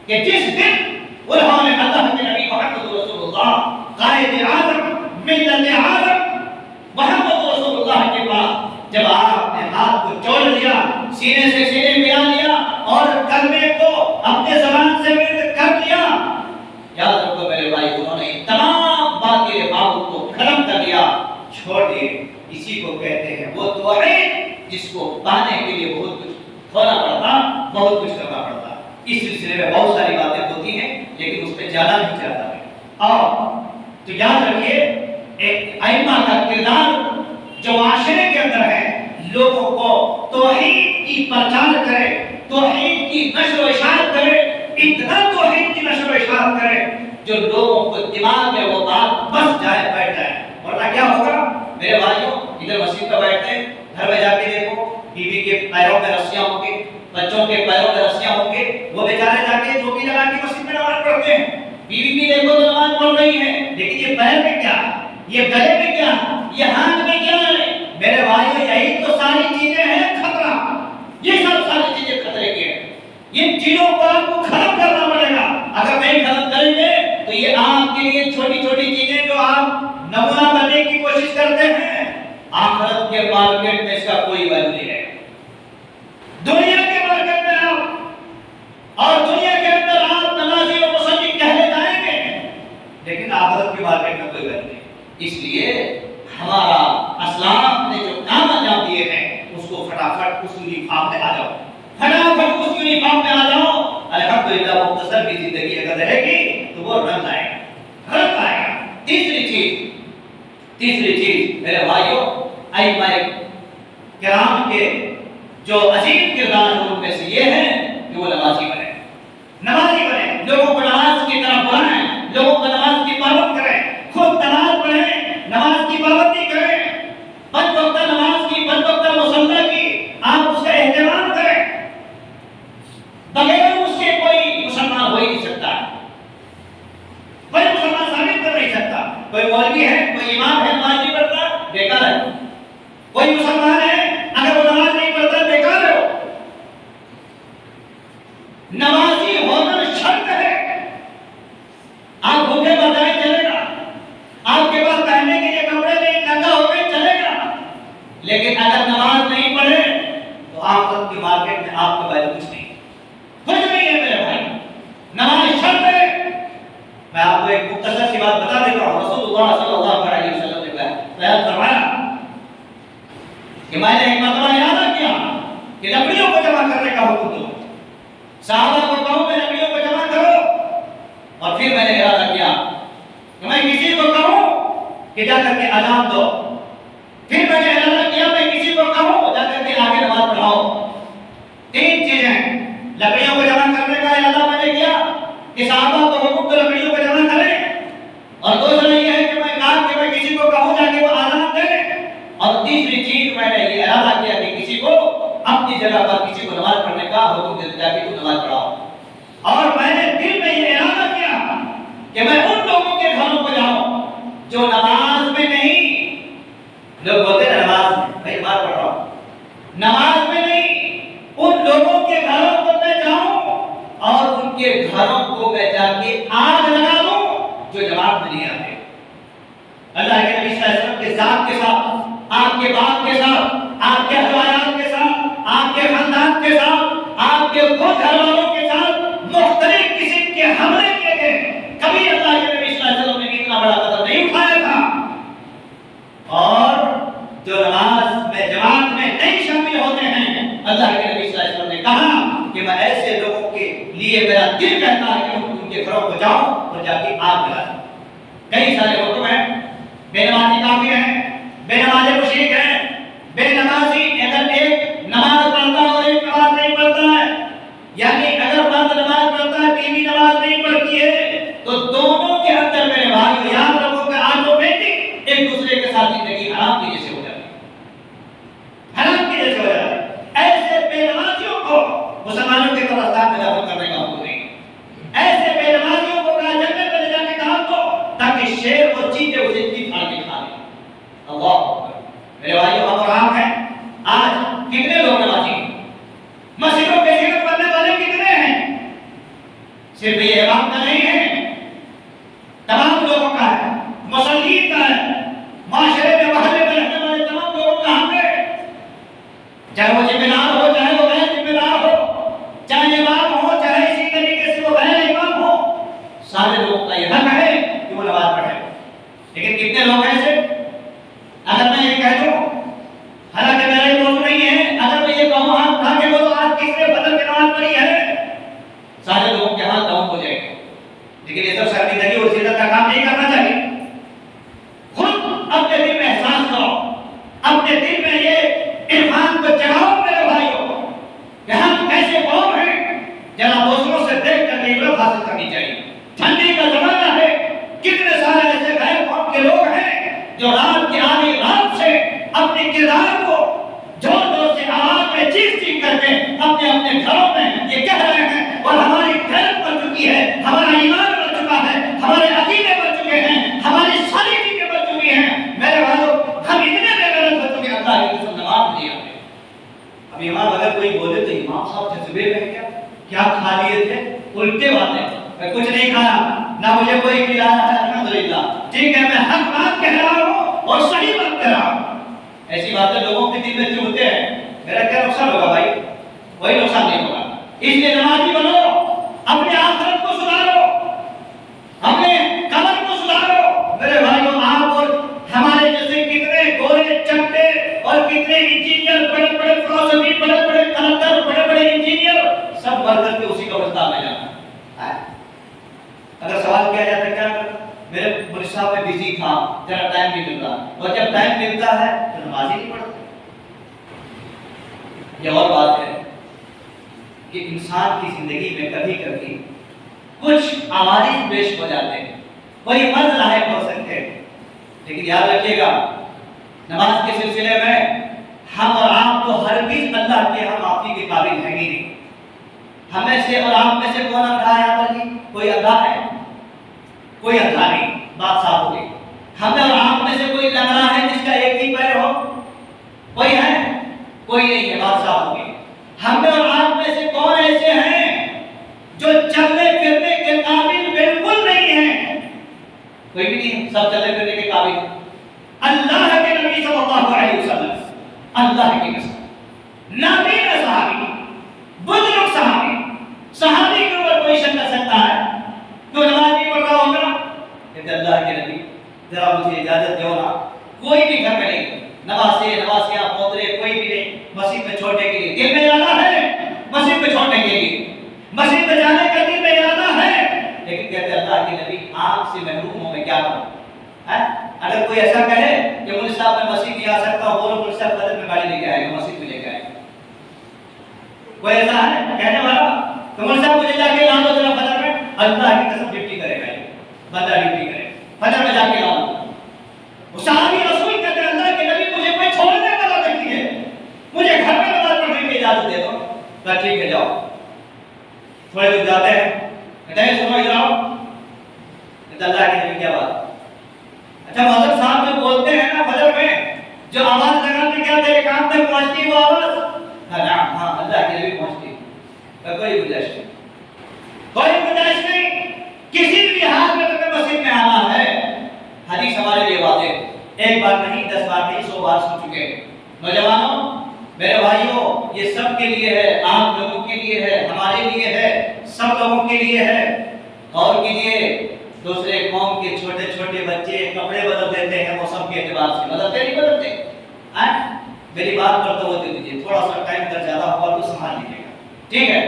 कि जिस दिन उन्होंने अल्लाह के नबी मोहम्मद रसूलुल्लाह कायद आज़म मिल्लत आज़म मोहम्मद रसूलुल्लाह के पास जब आपने हाथ को जोड़ लिया, सीने से सीने मिला लिया और कलमे को अपने ज़बान से विर्द कर लिया, याद रखो मेरे भाई, उन्होंने तमाम बातें बाबू को खत्म कर दिया, छोड़ दिए। इसी को कहते हैं वो तौहीद जिसको पाने के लिए बहुत कुछ खोना पड़ता, बहुत कुछ करना पड़ता। इस सिलसिले में बहुत सारी बातें होती हैं लेकिन उस पर जाना नहीं चाहता है। और तो याद रखिए, एक आइम्मा का किरदार जो माशरे के अंदर है, लोगों को तौहीद की प्रचार करे, तौहीद की नशर व इशाअत करे, इतना तौहीद की नशर व इशाअत करे जो लोगों को दिमाग में वो बात बस जाए, बैठ जाए। वरना क्या होगा मेरे भाइयों, इधर मस्जिद पर बैठते हैं, घर में जाके देखो बीवी के पैरों में रस्सियां होंगी, बच्चों के पैरों में रस्सियां होंगी, वो बेचारे जाके चौकी लगा के मस्जिद में नमाज पढ़ते हैं। बीवी भी देखो तो नमाज पढ़ रही है, लेकिन ये पैर में क्या, ये गले में क्या, ये हाथ में क्या है? मेरे भाइयों, यही तो सारी चीजें हैं खतरा। ये सब सारी चीजें खतरे की हैं। इन चीजों को आपको खत्म करना पड़ेगा। अगर नहीं खत्म करेंगे तो ये आपके लिए छोटी छोटी चीजें जो आप नमूना बनने की कोशिश करते हैं, आखिरत के मार्केट में इसका कोई वैल्यू नहीं है। दुनिया के मार्केट में आप और दुनिया के अंदर आप नमाजी और मुसल्ली कहले जाएंगे, लेकिन आखिरत के मार्केट में कोई वैल्यू नहीं। इसलिए हमारा अस्लाफ ने जो काम अंजाम दिए हैं उसको फटाफट उस यूनिफॉर्म में आ जाओ, फटाफट उस यूनिफॉर्म में आ जाओ। अल्हम्दुलिल्लाह मुख्तसर की जिंदगी अगर रहेगी तो वो रंग आएगा, रंग आएगा। तीसरी चीज मेरे भाइयों, आइम्मा किराम के जो अजीम किरदार है उनमें से ये है कि वो नमाजी बने, नमाजी बने, लोगों को नमाज की तरफ बुलाएं, लोगों को नमाज की पाबंद करें, खुद नमाज पढ़ें, नमाज की पाबंदी करें, पांच वक्त नमाज की, पांच वक्त मुसल्ला की आप उसका एहतराम करें। बगैर उसके कोई मुसलमान हो ही नहीं सकता, कोई मुसलमान साबित कर नहीं सकता। कोई मौलवी है, कोई इमाम है, नमाज नहीं पढ़ता, बेकार है। कोई मुसलमान है, अगर वो नमाज नहीं पढ़ता, बेकार है। नमाजी होना शर्त है। आप भूखे मर जाए चलेगा, आपके पास पहनने के लिए कपड़े नहीं, नंगा हो गए चलेगा, लेकिन अगर नमाज नहीं पढ़े तो आखिरत की मार्केट में आपका वैल्यू कुछ नहीं, कुछ नहीं है मेरे भाई। नमाज शर्त है। मैं आपको एक मुख्तसर सी बात बता देता हूँ। रसूलुल्लाह सल्लल्लाहु अलैहि वसल्लम ने बयान फरमाया कि मैंने एक मरतबा इरादा किया कि लकड़ियों को जमा करने का हुक्म दो। साहबा को कहूं कि लकड़ियों को जमा करो, और फिर मैंने इरादा किया कि मैं किसी को कहूं कि जाकर के अजान दो। फिर मैंने इरादा किया मैं किसी को कहूं जाकर के आगे नमाज पढ़ाओ। तीन चीजें, लकड़ियों को जमा करने का इरादा मैंने किया कि साहबा को हुक्म तो लकड़ियों को जमा करें, और दूसरा ये है कि मैं कहा कि मैं किसी को कहूं जाके वो अजान दे, और तीसरी चीज मैंने ये इरादा किया कि किसी को अपनी जगह पर किसी को नमाज पढ़ने का हुक्म दे, जाके तू नमाज पढ़ाओ। और मैंने दिल में ये इरादा किया कि मैं उन लोगों के घरों को जाऊं जो नमाज में नहीं, लोग बोलते हैं नमाज में, भाई नमाज पढ़ रहा हूं, नमाज में नहीं, उन लोगों के घरों को मैं जाऊं और उनके घरों को मैं जाके आग लगा दूं जो जमात में नहीं आते। अल्लाह के नबी सल्लल्लाहु अलैहि वसल्लम के जात के साथ, आपके बाप के साथ, आपके हवायात के साथ, आपके खानदान के साथ, आपके खुद घर वालों के साथ मुख्तलिफ किस्म के हमले किए गए। कभी अल्लाह के नबी सल्लल्लाहु अलैहि वसल्लम ने इतना बड़ा कदम नहीं उठाया था। और जो नमाज में जमात में नहीं शामिल होते हैं, अल्लाह के नबी सल्लल्लाहु अलैहि वसल्लम ने कहा कि मैं ऐसे लोगों के लिए मेरा दिल कहता है कि घरों को जाओ और जाके आग जला दो। कई सारे हुक्म हैं, बेनमाजी काफिर हैं, बेनमाजी मुशरिक हैं, बेनमाजी अगर एक नमाज पढ़ता है और एक नमाज नहीं पढ़ता है, यानी अगर मर्द नमाज पढ़ता है बीवी नमाज नहीं पढ़ती है, तो दोनों के अंदर मेरे भाई याद रखो कि ऑटोमेटिक एक दूसरे के साथ जिंदगी हराम की जैसे हो जाती है, हराम की जैसे हो जाती है। ऐसे बेनमाजियों को मुसलमानों के कब्रिस्तान में दफन करने का हुक्म नहीं। ऐसे बेनमाजियों को कहा जन्नत में ले जाके कहा तो ताकि शेर और चीते उसे इतनी फाड़ के खा लें। अल्लाह मेरे भाइयों हम और आप हैं, आज कितने लोग नमाजी हैं, मस्जिदों के जिक्र करने वाले कितने हैं? सिर्फ ये इमाम का नहीं है, तमाम लोगों का है, मुसल्लीन का है, माशरे में महल्ले में रहने वाले तमाम लोगों का हक है। चाहे वो जिम्मेदार हो, चाहे वो गैर जिम्मेदार हो, चाहे इमाम हो, चाहे इसी तरीके से वो गैर इमाम हो, सारे लोगों का ये हक है कि वो नमाज पढ़े। लेकिन कितने लोग ऐसे, अगर मैं ये कह दूं, हालांकि मेरा ये मौजूद नहीं है, अगर मैं ये कहूं हाथ उठा के बोलो आज किसने फजर की नमाज पढ़ी है, सारे लोगों के हाथ डाउन हो जाएंगे। लेकिन ये सब शर्मिंदगी और जिल्लत का काम नहीं करना चाहिए। खुद अपने दिल में एहसास करो, अपने दिल में ये इरफान को जगाओ मेरे भाइयों कि हम कैसे कौम हैं। जरा दूसरों से देख कर इबरत हासिल करनी चाहिए। ठंडी का जमाना है, कितने सारे ऐसे गैर कौम के लोग हैं जो रात की आधी रात से अपने किरदार को जोर जोर से आवाज में चीख चीख करके अपने अपने घरों में ये कह रहे हैं और हमारी गैरत बन चुकी है, हमारा ईमान बन चुका है, हमारे अकीदे बन चुके हैं, हमारी सारी चीजें बन चुकी हैं। मेरे भाइयों हम इतने बेगैरत बन चुके हैं, अल्लाह की कसम नमाज नहीं आते। अब इमाम अगर कोई बोले तो इमाम साहब जज्बे में क्या खा लिए थे, उल्टे बातें, मैं कुछ नहीं खाया, ना मुझे कोई खिलाया है, अल्हम्दुलिल्लाह, ठीक है मैं हक बात कह रहा हूँ और सही बात कह रहा हूँ। ऐसी बातें लोगों के दिल में चुभते हैं, मेरा क्या नुकसान होगा भाई? कोई नुकसान नहीं होगा। इसलिए नमाजी बनो, अपने आखिरत को सुधारो, अपने कमर को सुधारो। मेरे भाइयों आप और हमारे जैसे कितने गोरे चट्टे और कितने इंजीनियर, बड़े बड़े फिलोसफी, बड़े बड़े कलेक्टर, बड़े बड़े इंजीनियर सब बढ़कर के उसी कब्रिस्तान में जाना है। अगर सवाल किया जाता क्या मेरे मुल्क साहब में बिजी था, जरा टाइम नहीं मिल रहा, और जब टाइम मिलता है तो नमाज ही नहीं पढ़ते। ये और बात है कि इंसान की जिंदगी में कभी कभी कुछ आवाज़ पेश हो जाते हैं, कोई मर्द लायक हो सकते हैं, लेकिन याद रखिएगा नमाज के सिलसिले में हम और आप तो हरगिज़ अल्लाह के हम आप के काबिल हैं ही नहीं। हमें से और आप में से कौन अंधा है? यहाँ पर कोई अंधा है? कोई अंधा नहीं, बात साफ हो गई। हमें और आप में से कोई लंगड़ा है जिसका एक ही पैर हो? कोई है? कोई नहीं है, बात साफ हो गई। हमें और आप में से कौन ऐसे हैं जो चलने फिरने के काबिल बिल्कुल नहीं है? कोई भी नहीं, सब चलने फिरने के काबिल। अल्लाह के नबी सल्लल्लाहु अलैहि वसल्लम, अल्लाह की कसम, नबी ने सहाबी, बुजुर्ग सहाबी, सहाबी के ऊपर कोई शक कर सकता है तो नमाज नहीं पढ़ रहा होगा? कहते अल्लाह के नबी जरा मुझे इजाजत दो ना, कोई भी घर में नहीं, नवासिया पोतरे कोई भी नहीं, मस्जिद में छोड़ने के लिए दिल में इरादा है, मस्जिद में छोड़ने के लिए, मस्जिद में जाने का दिल में इरादा है, लेकिन कहते अल्लाह के नबी आंख से महरूम हूं, मैं क्या करूं? अगर कोई ऐसा कहे कि मुल्क साहब मैं मस्जिद नहीं आ सकता हूं, बोलो मुल्क साहब फजर में गाड़ी लेके आएगा, मस्जिद में लेके आएगा। कोई ऐसा है कहने वाला? तो मुल्क साहब मुझे जाके ला दो जरा फजर में, अल्लाह की कसम ड्यूटी करेगा ये बंदा, ड्यूटी करे फजर में जाके ला दो। सहाबी रसूल कहते हैं अल्लाह के नबी मुझे कोई छोड़ने वाला नहीं है, मुझे घर में नमाज पढ़ने की इजाजत दे दो। तो ठीक है जाओ। थोड़े दूर जाते हैं, कहते हैं सुनो इधर आओ। कहते अल्लाह के नबी क्या बात? अच्छा मौलवी साहब जो बोलते हैं ना फजर में, जो आवाज लगाते क्या तेरे कान तक पहुंचती है वो आवाज? हाँ अल्लाह के नबी पहुंचती है। कोई गुंजाइश नहीं, कोई गुंजाइश नहीं, किसी भी हाल में तुम्हें मस्जिद में आना है। हदीस हमारे लिए वाज़ेह, एक बार नहीं 10 बार नहीं 100 बार सुन चुके हैं। नौजवानों मेरे भाइयों, ये सब के लिए है, आप लोगों के लिए है, हमारे लिए है, सब लोगों के लिए है। और कीजिए, दूसरे कौम के छोटे छोटे बच्चे कपड़े बदल देते हैं मौसम के एतबार से, बदलते नहीं बदलते? मेरी बात पर तवज्जो दीजिए, थोड़ा सा टाइम अगर ज्यादा होगा तो संभाल लीजिएगा, ठीक है?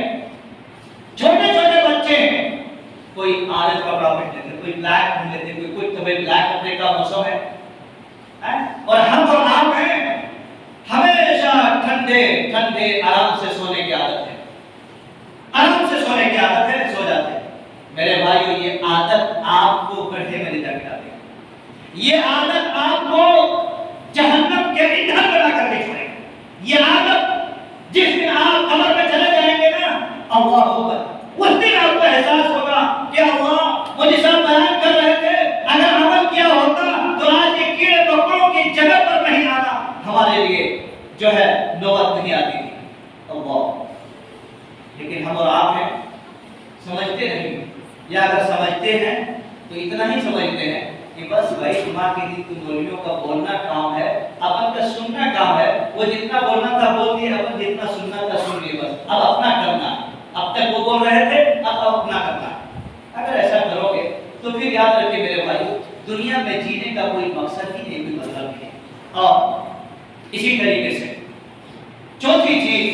छोटे छोटे बच्चे, कोई ब्लैक पहन लेते हैं, कोई तो भाई ब्लैक कपड़े का मौसम है, और हम और आप हैं हमेशा ठंडे ठंडे आराम से सोने की आदत है, आराम से सोने की आदत है, सो जाते हैं। मेरे भाइयों, ये आदत आपको गड्ढे में ले जाकर डालेगी, ये आदत आपको जहन्नम के ईंधन बना करके छोड़ेगी। ये आदत जिस दिन आप कब्र में चले जाएंगे ना, अल्लाह अकबर, उस दिन आपको एहसास होगा कि अल्लाह मुझे सब बयान कर रहे थे, अगर अमल किया होता तो आज ये कीड़े मकोड़ों की जगह पर नहीं आना हमारे लिए जो है नौबत नहीं आती थी। अल्लाह, लेकिन हम और आप हैं समझते नहीं, या अगर समझते हैं तो इतना ही समझते हैं कि बस भाई जुमा के दिन तुम मौलवियों का बोलना काम है, अपन का सुनना काम है, वो जितना बोलना था बोल दिए, अपन जितना सुनना था सुन लिए, बस अब अपना करना। अब तक वो बोल रहे थे, अब अपना करना। अगर ऐसा करोगे तो फिर याद रखिए मेरे भाइयों, दुनिया में जीने का कोई मकसद ही नहीं, कोई मतलब नहीं है। और इसी तरीके से चौथी चीज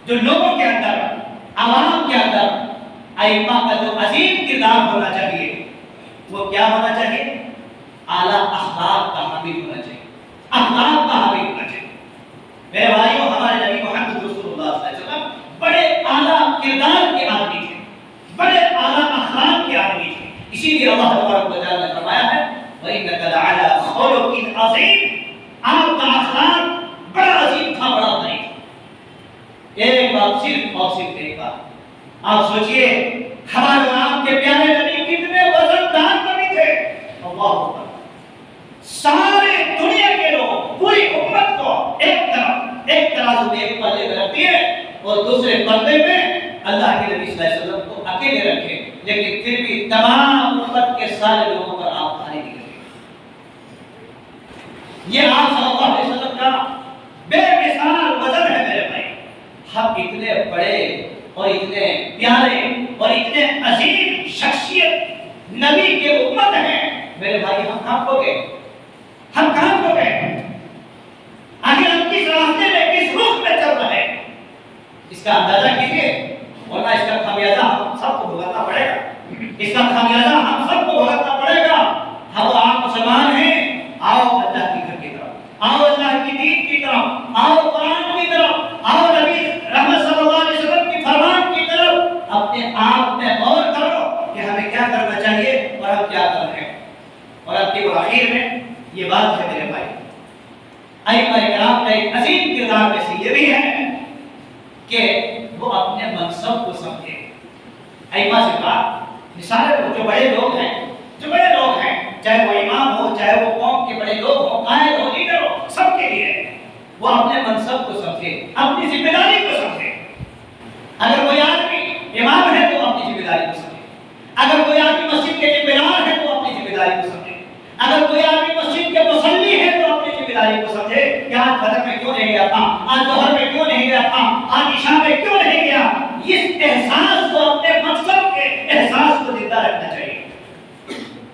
जो लोगों के अंदर, आवाम के अंदर आइम्मा का जो अजीम किरदार होना चाहिए, वो क्या होना चाहिए? आला अखलाक का हामिल होना चाहिए, अखलाक का हामिल होना चाहिए। मेरे भाइयों, हमारे नबी मोहम्मद रसूलुल्लाह सल्लल्लाहु अलैहि वसल्लम बड़े आला किरदार के आदमी थे, बड़े आला अखलाक के आदमी थे। इसीलिए अल्लाह तबारक व तआला ने फरमाया है, व इन्नका लअला खुलुकिन अज़ीम, आपका अखलाक बड़ा अजीम था, बड़ा भारी था। एक बात, सिर्फ और सिर्फ एक बात, आप सोचिए हमारे आपके प्यारे नबी कितने वजनदार नबी थे। अल्लाह अकबर, सारे दुनिया के लोग, पूरी उम्मत को एक तराजू में, एक पल्ले में रख दिए और दूसरे पल्ले में अल्लाह के नबी सल्लल्लाहु अलैहि वसल्लम को अकेले रखे, लेकिन फिर भी तमाम उम्मत के सारे लोगों पर आप भारी निकले। ये आप सल्लल्लाहु अलैहि वसल्लम का बेमिसाल वजन है मेरे भाई। हम इतने बड़े और इतने प्यारे और इतने अजीम शख्सियत नबी के उम्मत हैं मेरे भाई, हम कहां खो गए? हम कहां खो गए? आखिर हम किस रास्ते में, किस रुख में चल रहे हैं, इसका अंदाजा कीजिए, वरना इसका खामियाजा हम सबको भुगतना पड़ेगा। इसका खामियाजा हम सबको भुगतना पड़ेगा। हम आप मुसलमान हैं, आओ अल्लाह की घर की तरफ, आओ अल्लाह की दीन की तरफ, आओ कुरान की तरफ, आओ नबी रहमत सल्लल्लाहु अलैहि वसल्लम की फरमान की तरफ। अपने आप में गौर करो कि हमें क्या करना चाहिए और हम क्या कर रहे हैं। और अब के आखिर में ये बात है मेरे भाई, आइम्मा इकराम का एक अजीम किरदार में से ये भी है कि वो अपने मनसब को समझे। आइम्मा से बात, सारे लोग जो बड़े लोग हैं, चाहे वो इमाम हो, चाहे वो कौम के बड़े लोग हो, कायद हो, लीडर हो, सबके लिए वो अपने मनसब को समझे, अपनी जिम्मेदारी को समझे। अगर कोई आदमी इमाम है तो अपनी जिम्मेदारी को समझे, अगर कोई आदमी मस्जिद के जिम्मेदार है तो अपनी जिम्मेदारी को समझे, अगर कोई आदमी मस्जिद के मुसल्ली है तो अपनी जिम्मेदारी को समझे कि आज फजर में क्यों नहीं गया था, आज जोहर में क्यों नहीं गया था, आज इशा में क्यों नहीं गया। इस एहसास को, अपने मकसद के एहसास को जिंदा रखना चाहिए।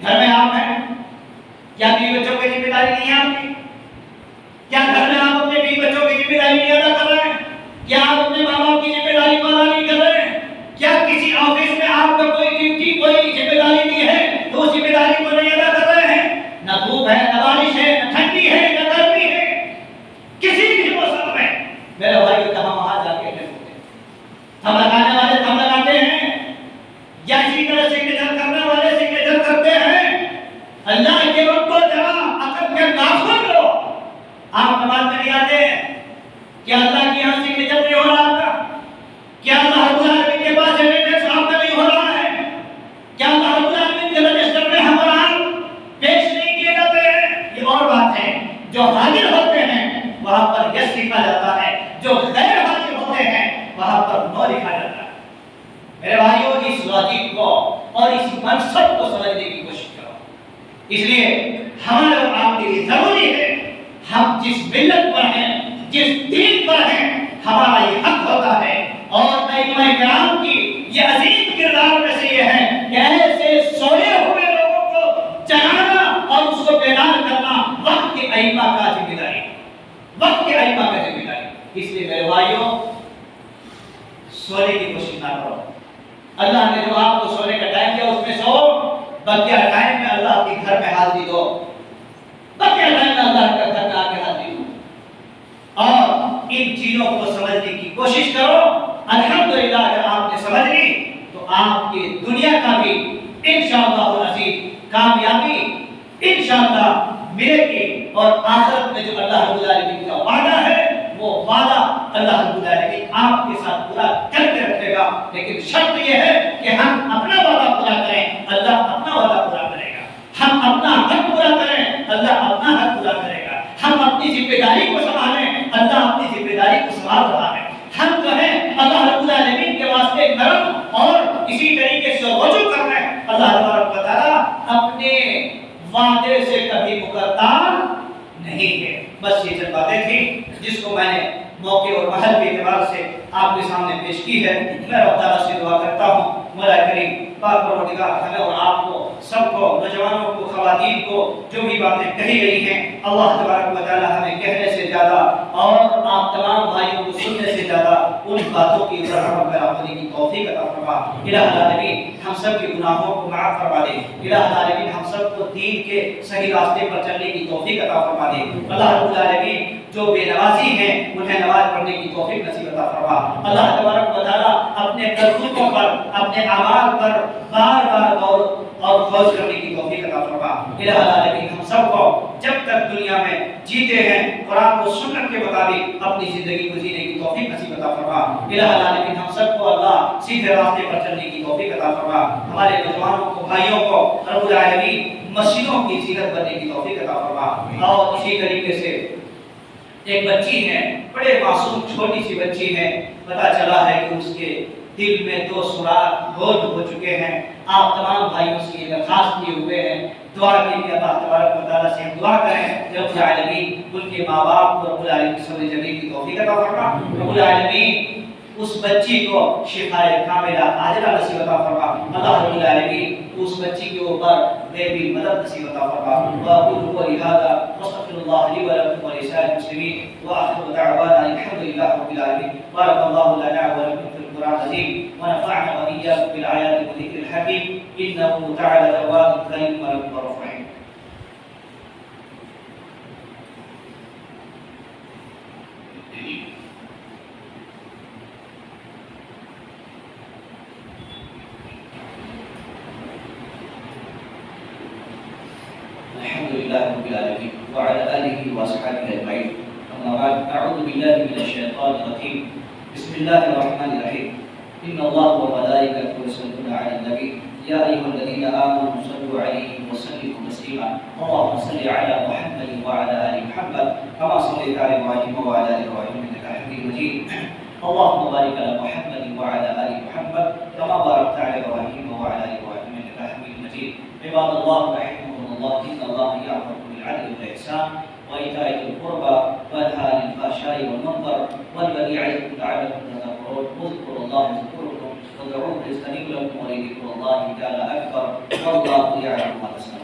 घर में आप हैं, क्या बीवी बच्चों की जिम्मेदारी नहीं है आपकी? क्या घर में आप अपने बीवी बच्चों की जिम्मेदारी नहीं अदा कर रहे हैं? क्या आप अपने माँ बाप की जिम्मेदारी को अदा नहीं कर रहे हैं? क्या किसी ऑफिस में आपका कोई ड्यूटी, कोई जिम्मेदारी नहीं है तो उस जिम्मेदारी को नहीं अदा कर रहे हैं? न धूप है, न बारिश है, न ठंडी है, न गर्मी है, किसी भी मौसम में मेरे भाई कहां वहां जाके हम लगाने वाले थम लगाते हैं, या इसी तरह सिग्नेचर करने वाले सिग्नेचर करते हैं। अल्लाह के वक्त को जरा अकल के नाखून लो। आप नमाज में नहीं आते हैं, क्या अल्लाह के यहाँ सिग्नेचर नहीं हो रहा आपका? क्या अल्लाह रब्बुल आलमीन के पास एविडेंस आपका नहीं हो रहा है? क्या अल्लाह रब्बुल आलमीन के रजिस्टर में हमारा पेश नहीं किए जाते हैं? ये और बात है। जो हाजिर होते हैं वहां पर यस लिखा जाता है, जो गैर हाजिर होते हैं वहां पर नो लिखा जाता है। मेरे भाइयों, इस लॉजिक को और इस मनसब को समझने की कोशिश करो। इसलिए हमारे और आपके लिए जरूरी है, हम जिस मिल्लत पर हैं, जिस दीन पर हैं, हमारा ये हक होता है। और आइम्मा इकराम की ये अजीम किरदार में से ये है कि ऐसे सोए हुए लोगों को जगाना और उसको बेदार करना वक्त के आइम्मा का जिम्मेदारी, वक्त के आइम्मा का जिम्मेदारी। इसलिए मेरे भाइयों, सोने की कोशिश ना करो। अल्लाह ने जो आपको सोने का टाइम दिया उसमें सो, बकिया टाइम में अल्लाह के घर में हाजिरी दो, बकिया टाइम में अल्लाह के घर में आके हाजिरी दो और इन चीजों को समझने की कोशिश करो। अल्हम्दुलिल्लाह अगर आपने समझ ली तो आपकी दुनिया का भी इंशाअल्लाह अज़ीज़ कामयाबी इंशाअल्लाह मिलेगी और आखिरत में जो अल्लाह रब्बुल आलमीन का वादा है वो वादा अल्लाह रब्बुल आलमीन आपके साथ पूरा करके रखेगा। लेकिन शर्त यह है कि हम अपना वादा पूरा करें, अल्लाह अपना वादा पूरा करेगा। हम अपना हक पूरा करें, अल्लाह अपना हक पूरा करेगा। हम अपनी जिम्मेदारी को संभालें, अल्लाह अपनी जिम्मेदारी को संभाल रहा है। हम जो है अल्लाह रब्बुल आलमीन के वास्ते नरम और इसी तरीके से रुजू कर रहे हैं। अल्लाह तबारक व तआला अपने वादे से कभी मुकर्रर नहीं है। बस ये चंद बातें थी जिसको मैंने मौके और महल के एतबार से आपके सामने पेश की है। मैं रब तआला से दुआ करता हूँ मौला करीम पाक परवरदिगार हमें और आपको सबको, नौजवानों को, खवातीन को जो भी बातें कही गई हैं अल्लाह तबारक व तआला हमें कहने से ज़्यादा और आप तमाम भाइयों को सुनने से ज़्यादा उन बातों की ऊपर अमल करने की तौफीक अता फरमा। इलाही आलमीन हम सब के गुनाहों को माफ़ फरमा दे। इलाही आलमीन हम सब को दीन के सही रास्ते पर चलने की तौफीक अता फरमा दे। अल्लाह रब्बुल आलमीन जो बेनवाजी हैं उन्हें नवाज पढ़ने की तौफीक नसीब अता फरमा। अल्लाह तबारक व तआला अपने करतूतों पर, अपने अमाल पर बार-बार गौर और खोज करने की तौफीक अता फरमा। इलाही आलमीन हम सबको जब तक दुनिया में जीते हैं कुरान और सुन्नत के मुताबिक अपनी जिंदगी को जीने की तौफीक नसीब अता फरमा। इलाही आलमीन हम सबको अल्लाह सीधे रास्ते पर चलने की तौफीक अता फरमा। हमारे नौजवानों को, भाइयों को रब्बुल आलमीन मस्जिदों की जीरत बनने की तौफीक अता फरमा। और इसी तरीके से एक बच्ची है, बड़े मासूम छोटी सी बच्ची है, पता चला है कि उसके दिल में 2 सुराख हो चुके हैं। आप तमाम भाइयों से ये दरखास्त किए हुए हैं दुआ के लिए अल्लाह तबारक व तआला से हम दुआ करें रब्बुल आलमीन उनके माँ-बाप को रब्बुल आलमीन सब्र जमील की तौफीक अता फरमा। रब्बुल आलमीन उस बच्ची को शिफाए कामिला आजिला नसीब अता फरमा। अल्लाह रब्बुल आलमीन उस बच्ची के ऊपर गैबी मदद नसीब अता फरमा। व अक़ूलु क़ौली हाज़ा वस्तग़फिरुल्लाह ली व लकुम व लिसाइरिल मुस्लिमीन व आखिरु दअवाना अल्हम्दुलिल्लाहि रब्बिल आलमीन। बारकल्लाहु लना व लकुम फिल क़ुरआनिल अज़ीम व नफ़अना व इय्याकुम बिल आयाति व ज़िक्रिल हकीम इन्नहु तआला जवादुल करीम व रऊफ़ुर रहीम। अल्हम्दुलिल्लाहि रब्बिल आलमीन व अला आलिहि व अस्हाबिहि अजमईन। अम्मा बाद, अऊज़ु बिल्लाहि मिनश शैतानिर रजीम। बिस्मिल्लाहिर रहमानिर रहीम। इन्नल्लाह व मलाइकतहु युसल्लूना अलन नबी या अय्युहल्लज़ीना आमनू सल्लु अलैहि व सल्लिमू तस्लीमा। अल्लाहुम्मा सल्लि अला मुहम्मद व अला आलि मुहम्मद कमा सल्लैता अला इब्राहीम व अला आलि इब्राहीम इन्नका हमीदुम मजीद। अल्लाहुम्मा बारिक अला मुहम्मद व अला आलि मुहम्मद कमा बारकता अला इब्राहीम व अला आलि इब्राहीम इन्नका हमीदुम मजीद। इबादल्लाह रहिमहुमुल्लाह, इन्नल्लाह यअमुरु बिल अदलि वल इहसान व ईताइ ज़िल क़ुरबा व यनहा अनिल फ़हशाइ वल मुनकर वल बग़ी य'iज़ुकुम लअल्लकुम तज़क्करून। उज़्कुरुल्लाह यज़्कुरुकुम वदऊहु यस्तजीब लकुम व लज़िक्रुल्लाहि तआला अकबर वल्लाहु यअलमु मा तस्नऊन।